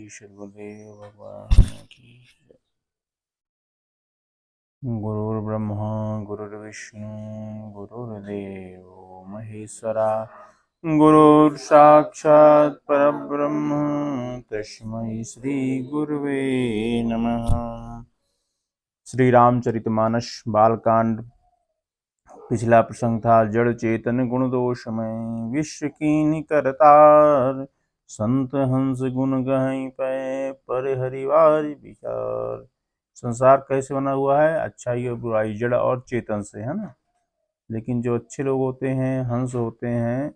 सद्गुरुदेव भगवान की। गुरुर्ब्रह्मा गुरुर्विष्णु गुरुर्देवो महेश्वरा गुरुर् साक्षात् परब्रह्म तस्मै श्री गुरुवे नमः। श्री रामचरितमानस बालकांड। पिछला प्रसंग था जड़ चेतन गुण दोषमय विश्व कीन करतार संत हंस गुण गहई पै पर हरिवार विचार। संसार कैसे बना हुआ है? अच्छाई और बुराई, जड़ और चेतन से, है ना। लेकिन जो अच्छे लोग होते हैं, हंस होते हैं,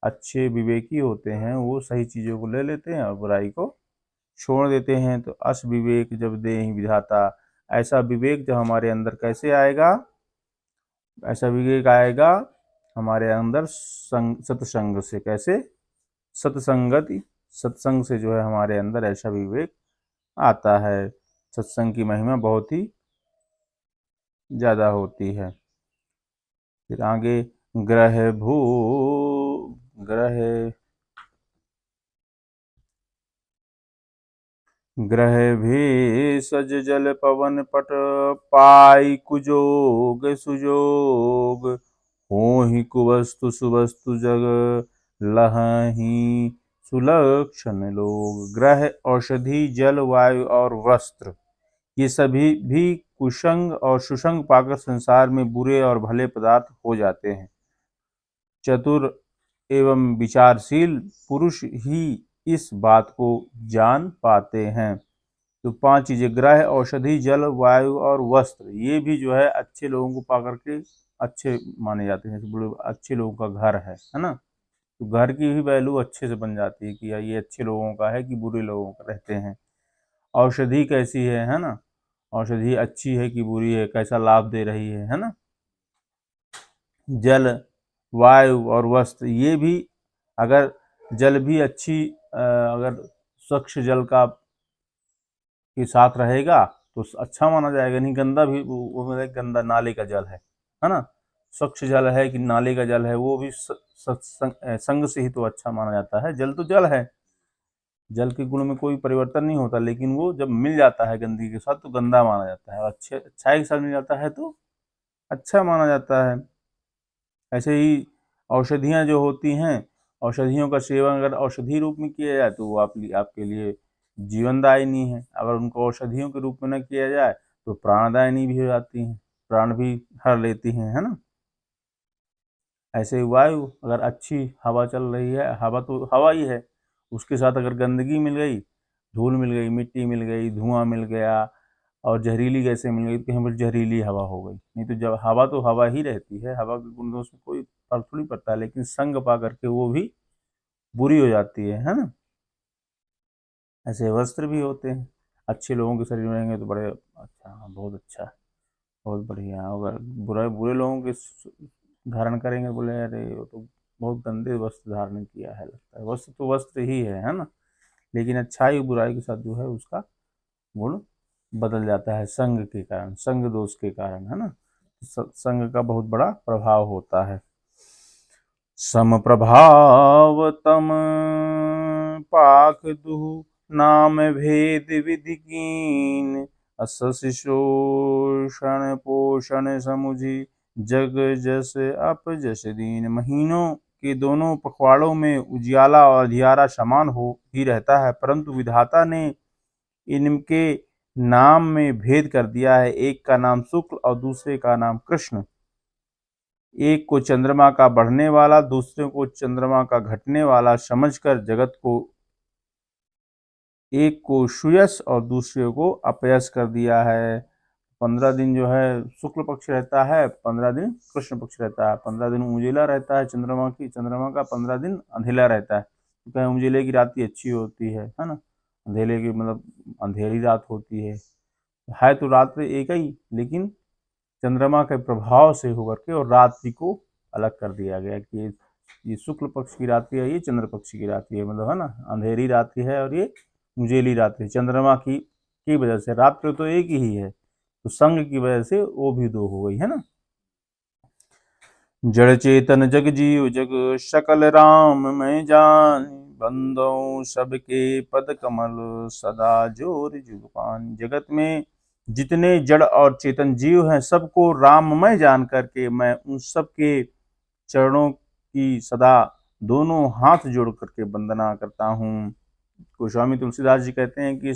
अच्छे विवेकी होते हैं, वो सही चीजों को ले लेते हैं और बुराई को छोड़ देते हैं। तो अस विवेक जब देहि विधाता, ऐसा विवेक जब हमारे अंदर कैसे आएगा? ऐसा विवेक आएगा हमारे अंदर सत्संग से। कैसे? सत्संगति, सत्संग से जो है हमारे अंदर ऐसा विवेक आता है। सत्संग की महिमा बहुत ही ज्यादा होती है। फिर आगे ग्रह भेषज जल पवन पट पाई कुजोग सुजोग होहि कुवस्तु सुवस्तु जग लहहि सुलक्षण लोग। ग्रह, औषधि, जल, वायु और वस्त्र, ये सभी भी कुसंग और सुसंग पाकर संसार में बुरे और भले पदार्थ हो जाते हैं। चतुर एवं विचारशील पुरुष ही इस बात को जान पाते हैं। तो 5 चीजें, ग्रह, औषधि, जल, वायु और वस्त्र, ये भी जो है अच्छे लोगों को पाकर के अच्छे माने जाते हैं। अच्छे लोगों का घर है ना। तो घर की भी वैल्यू अच्छे से बन जाती है कि ये अच्छे लोगों का है कि बुरे लोगों का रहते हैं। औषधि कैसी है ना। औषधि अच्छी है कि बुरी है, कैसा लाभ दे रही है ना। जल, वायु और वस्त्र, ये भी अगर जल भी अच्छी, अगर स्वच्छ जल का के साथ रहेगा तो अच्छा माना जाएगा। नहीं गंदा भी, वो गंदा नाले का जल है ना। स्वच्छ जल है कि नाले का जल है, वो भी संग से ही तो अच्छा माना जाता है। जल तो जल है, जल के गुण में कोई परिवर्तन नहीं होता, लेकिन वो जब मिल जाता है गंदगी के साथ तो गंदा माना जाता है, और अच्छाई के साथ मिल जाता है तो अच्छा माना जाता है। ऐसे ही औषधियाँ जो होती हैं, औषधियों का सेवन अगर औषधि रूप में किया जाए तो वो आपके लिए जीवनदायिनी है। अगर उनको औषधियों के रूप में न किया जाए तो प्राणदायिनी भी हो जाती हैं, प्राण भी हर लेती हैं, है ना। ऐसे वायु, अगर अच्छी हवा चल रही है, हवा तो हवा ही है, उसके साथ अगर गंदगी मिल गई, धूल मिल गई, मिट्टी मिल गई, धुआं मिल गया और जहरीली गैसें मिल गई तो कहीं पर जहरीली हवा हो गई। नहीं तो जब हवा तो हवा ही रहती है, हवा के गुण दोष में कोई फर्क थोड़ी पड़ता है, लेकिन संग पा करके वो भी बुरी हो जाती है ना। ऐसे वस्त्र भी होते हैं, अच्छे लोगों के शरीर में रहेंगे तो बड़े अच्छा, बहुत अच्छा, बहुत बढ़िया। अगर बुरे बुरे लोगों के धारण करेंगे, बोले अरे वो तो बहुत गंदे वस्त्र धारण किया है, लगता है वस्त्र तो वस्त्र ही है ना। लेकिन अच्छाई बुराई के साथ जो है उसका गुण बदल जाता है संग के कारण, संग दोष के कारण, है ना। संग का बहुत बड़ा प्रभाव होता है। सम प्रभाव तम पाक दुहु नाम भेद विधि कीन असस शोषण पोषण समुझी जग जस अप जस दीन। महीनों के दोनों पखवाड़ों में उजियाला और अंधियारा समान हो ही रहता है, परंतु विधाता ने इनके नाम में भेद कर दिया है। एक का नाम शुक्ल और दूसरे का नाम कृष्ण। एक को चंद्रमा का बढ़ने वाला, दूसरे को चंद्रमा का घटने वाला समझकर जगत को एक को सुयश और दूसरे को अपयश कर दिया है। 15 दिन जो है शुक्ल पक्ष रहता है, 15 दिन कृष्ण पक्ष रहता है। 15 दिन उजिला रहता है चंद्रमा का, 15 दिन अंधेला रहता है। तो कहीं उजिले की रात अच्छी होती है ना, अंधेले की मतलब अंधेरी रात होती है तो रात एक ही, लेकिन चंद्रमा के प्रभाव से होकर के और रात्रि को अलग कर दिया गया कि ये शुक्ल पक्ष की रात्रि है, ये चंद्र पक्ष की रात्रि है, मतलब है ना, अंधेरी रात्रि है और ये उजेली रात्रि। चंद्रमा की वजह से रात्रि तो एक ही है, तो संग की वजह से वो भी 2 हो गई, है ना। जड़ चेतन जग जीव जग सकल राम मैं जान बंदों सबके पद कमल सदा जोर जुगपान। जगत में जितने जड़ और चेतन जीव हैं सबको राममय जान करके मैं उन सबके चरणों की सदा दोनों हाथ जोड़ करके वंदना करता हूँ। गोस्वामी तुलसीदास जी कहते हैं कि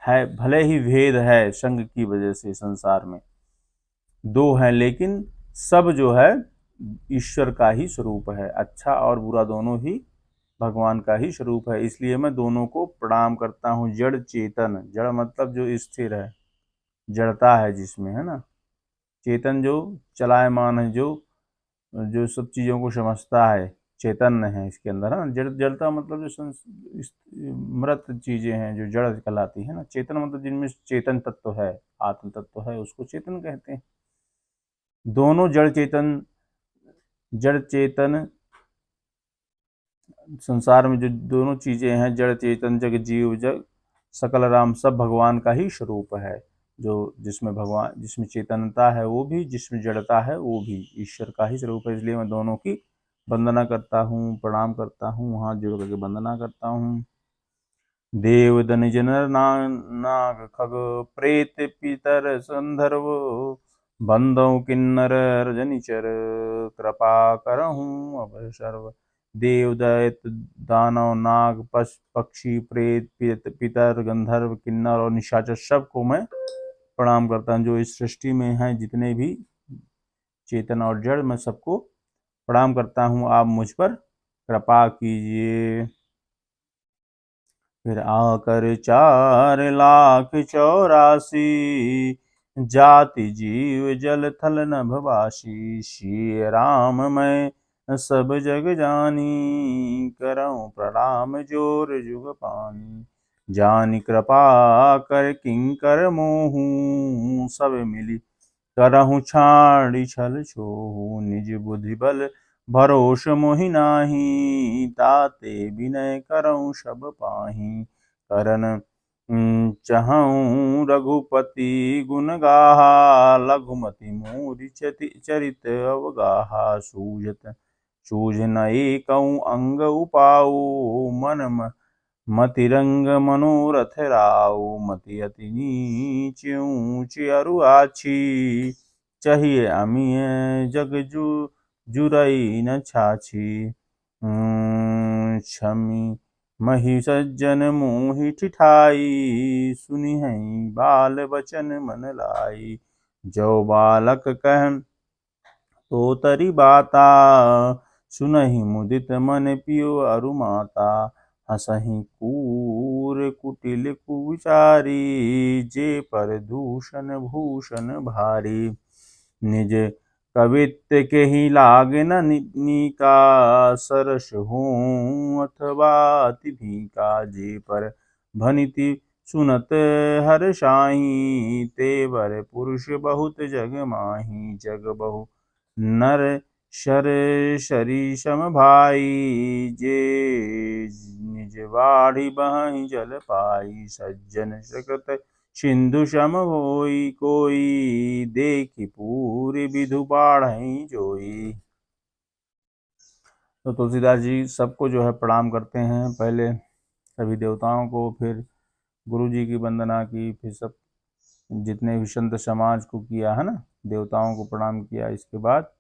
है भले ही भेद है संग की वजह से संसार में दो हैं, लेकिन सब जो है ईश्वर का ही स्वरूप है। अच्छा और बुरा दोनों ही भगवान का ही स्वरूप है, इसलिए मैं दोनों को प्रणाम करता हूँ। जड़ चेतन, जड़ मतलब जो स्थिर है, जड़ता है जिसमें, है ना। चेतन जो चलायमान है, जो जो सब चीज़ों को समझता है, चैतन्य है इसके अंदर, है ना। जड़, जड़ता मतलब जो मृत चीज़ें हैं जो जड़ कहलाती है ना। चेतन मतलब जिनमें चेतन तत्व है, आत्म तत्व है, उसको चेतन कहते हैं। दोनों जड़ चेतन संसार में जो दोनों चीजें हैं, जड़ चेतन जग जीव जग सकल राम, सब भगवान का ही स्वरूप है। जो जिसमें भगवान, जिसमें चेतनता है वो भी, जिसमें जड़ता है वो भी ईश्वर का ही स्वरूप है। इसलिए मैं दोनों की वंदना करता हूँ, प्रणाम करता हूँ, हाथ जोड़ करके वंदना करता हूँ। देव दनिज नर नाग खग प्रेत पितर संदर्भ बंदौ किन्नर रजनिचर कृपा करहूँ अब सर्व। देव दैत्य दानव नाग पक्षी प्रेत पितर गंधर्व किन्नर और निशाचर सबको मैं प्रणाम करता हूँ। जो इस सृष्टि में हैं जितने भी चेतन और जड़, मैं सबको प्रणाम करता हूँ। आप मुझ पर कृपा कीजिए। फिर आकर 4,84,000 जाति जीव जल थल नभवासी। श्री राम मैं सब जग जानी करऊं प्रणाम जोर जुग पानी। जानी कृपा कर किंकर मोहू सब मिली करहूं छाड़ी छल छोहू। निज बुद्धि बल भरोस मोहि नाही ताते विनय करऊं सब पाही। करन चहऊं रघुपति गुण गाहा लघुमति मोरि चरित अवगाहा। सूझ न एकऊं अंग उपाऊ मन मति रंग मनोरथ राऊ। मति अति नीच ऊंच अरु आछी चाहिए अमिय जग जुरई न छाछी। क्षमी मही सज्जन मोहि ठिठाई सुनि है बाल बचन मन लाई। जो बालक कह तो तरी बाता सुनहि मुदित मन पियो अरु माता। हसहि कूर कुटिल कुविचारी जे पर दूषण भूषण भारी। निज कवित्व के ही लागे न नीका सरस हों अथवा अति भीका। जे पर भनिति सुनत हर साही तेवर पुरुष बहुत जग माही। जग बहु नर शर शरी सम भाई जे निज बाढ़ी बहि जल पाई। सज्जन सकत सिंधु सम होई कोई देखी पूरी विधु बाढ़ई जोई। तो तुलसीदास जी सबको जो है प्रणाम करते हैं। पहले सभी देवताओं को, फिर गुरु जी की वंदना की, फिर सब जितने भी संत समाज को किया, है ना, देवताओं को प्रणाम किया। इसके बाद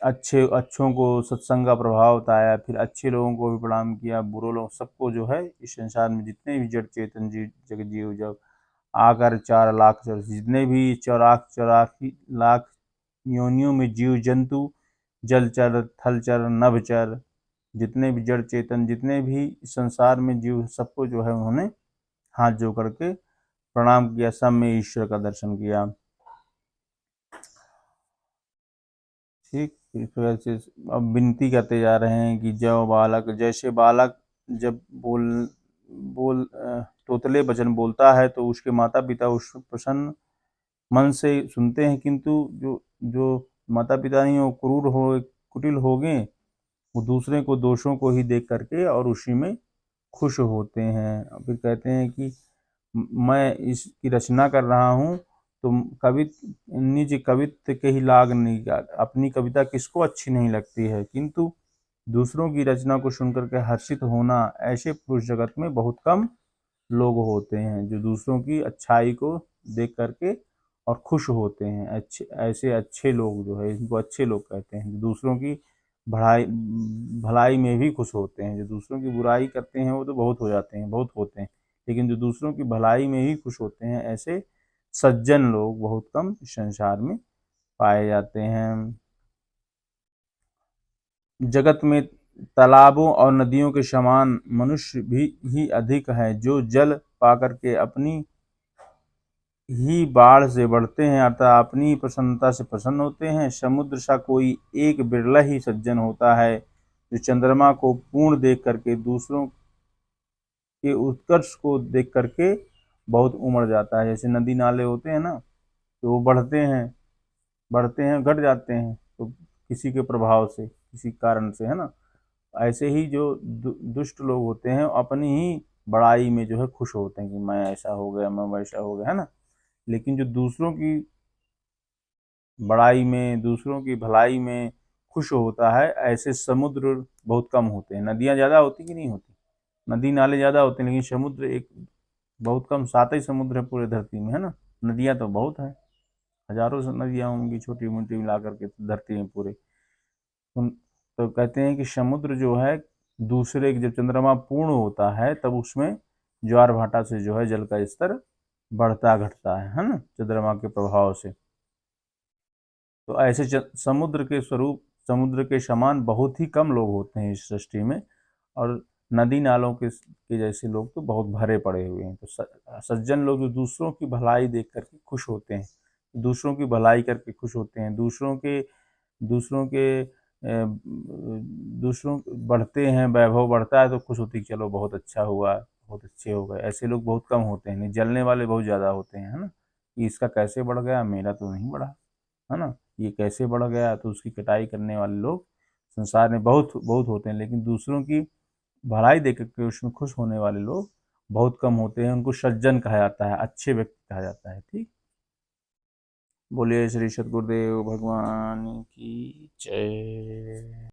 अच्छों को सत्संग का प्रभाव बताया, फिर अच्छे लोगों को भी प्रणाम किया, बुरे लोग सबको जो है इस संसार में जितने भी जड़ चेतन जग जीव जब आकर 4 लाख जितने भी 84 लाख योनियों में जीव जंतु, जलचर थलचर नभचर, जितने भी जड़ चेतन, जितने भी संसार में जीव, सबको जो है उन्होंने हाथ जोड़ करके प्रणाम किया। सब में ईश्वर का दर्शन किया। ठीक, इस वजह से अब विनती करते जा रहे हैं कि जब बालक, जैसे बालक जब बोल तोतले वचन बोलता है तो उसके माता पिता उस प्रसन्न मन से सुनते हैं, किंतु जो जो माता पिता नहीं हो, क्रूर हो, कुटिल हो गए, वो दूसरे को दोषों को ही देख करके और उसी में खुश होते हैं। फिर कहते हैं कि मैं इसकी रचना कर रहा हूँ तो निज कवित्व के ही लाग नहीं, अपनी कविता किसको अच्छी नहीं लगती है, किंतु दूसरों की रचना को सुनकर के हर्षित होना, ऐसे पुरुष जगत में बहुत कम लोग होते हैं जो दूसरों की अच्छाई को देख करके और खुश होते हैं। अच्छे ऐसे अच्छे लोग जो है, इनको अच्छे लोग कहते हैं, जो दूसरों की भलाई भलाई में भी खुश होते हैं। जो दूसरों की बुराई करते हैं वो तो बहुत हो जाते हैं, बहुत होते हैं, लेकिन जो दूसरों की भलाई में ही खुश होते हैं, ऐसे सज्जन लोग बहुत कम इस संसार में पाए जाते हैं। जगत में तालाबों और नदियों के समान मनुष्य भी ही अधिक है, जो जल पाकर के अपनी ही बाढ़ से बढ़ते हैं अतः अपनी प्रसन्नता से प्रसन्न होते हैं। समुद्र सा कोई एक बिरला ही सज्जन होता है, जो चंद्रमा को पूर्ण देख करके दूसरों के उत्कर्ष को देख करके बहुत उमड़ जाता है। जैसे नदी नाले होते हैं ना, तो वो बढ़ते हैं घट जाते हैं, तो किसी के प्रभाव से, किसी कारण से, है ना। ऐसे ही जो दुष्ट लोग होते हैं अपनी ही बड़ाई में जो है खुश होते हैं कि मैं ऐसा हो गया, मैं वैसा हो गया, है ना। लेकिन जो दूसरों की बड़ाई में, दूसरों की भलाई में खुश होता है, ऐसे समुद्र बहुत कम होते हैं। नदियाँ ज़्यादा होती कि नहीं होती, नदी नाले ज़्यादा होते हैं, लेकिन समुद्र एक बहुत कम, 7 ही समुद्र है पूरे धरती में, है ना। नदियाँ तो बहुत हैं, हजारों नदियाँ होंगी छोटी मोटी मिला करके धरती में पूरे। तो कहते हैं कि समुद्र जो है दूसरे, जब चंद्रमा पूर्ण होता है तब उसमें ज्वार भाटा से जो है जल का स्तर बढ़ता घटता है ना, चंद्रमा के प्रभाव से। तो ऐसे समुद्र के स्वरूप, समुद्र के समान बहुत ही कम लोग होते हैं इस सृष्टि में, और नदी नालों के जैसे लोग तो बहुत भरे पड़े हुए हैं। तो सज्जन लोग जो दूसरों की भलाई देख करके खुश होते हैं, दूसरों की भलाई करके खुश होते हैं, दूसरों के दूसरों बढ़ते हैं, वैभव बढ़ता है तो खुश होती है, चलो बहुत अच्छा हुआ, बहुत अच्छे हो गए। ऐसे लोग बहुत कम होते हैं, नहीं, जलने वाले बहुत ज़्यादा होते हैं, है ना, कि इसका कैसे बढ़ गया, मेरा तो नहीं बढ़ा, है ना, ये कैसे बढ़ गया। तो उसकी कटाई करने वाले लोग संसार में बहुत बहुत होते हैं, लेकिन दूसरों की भलाई देख के उसमें खुश होने वाले लोग बहुत कम होते हैं। उनको सज्जन कहा जाता है, अच्छे व्यक्ति कहा जाता है। ठीक, बोलिए श्री सद्गुरुदेव भगवान की जय।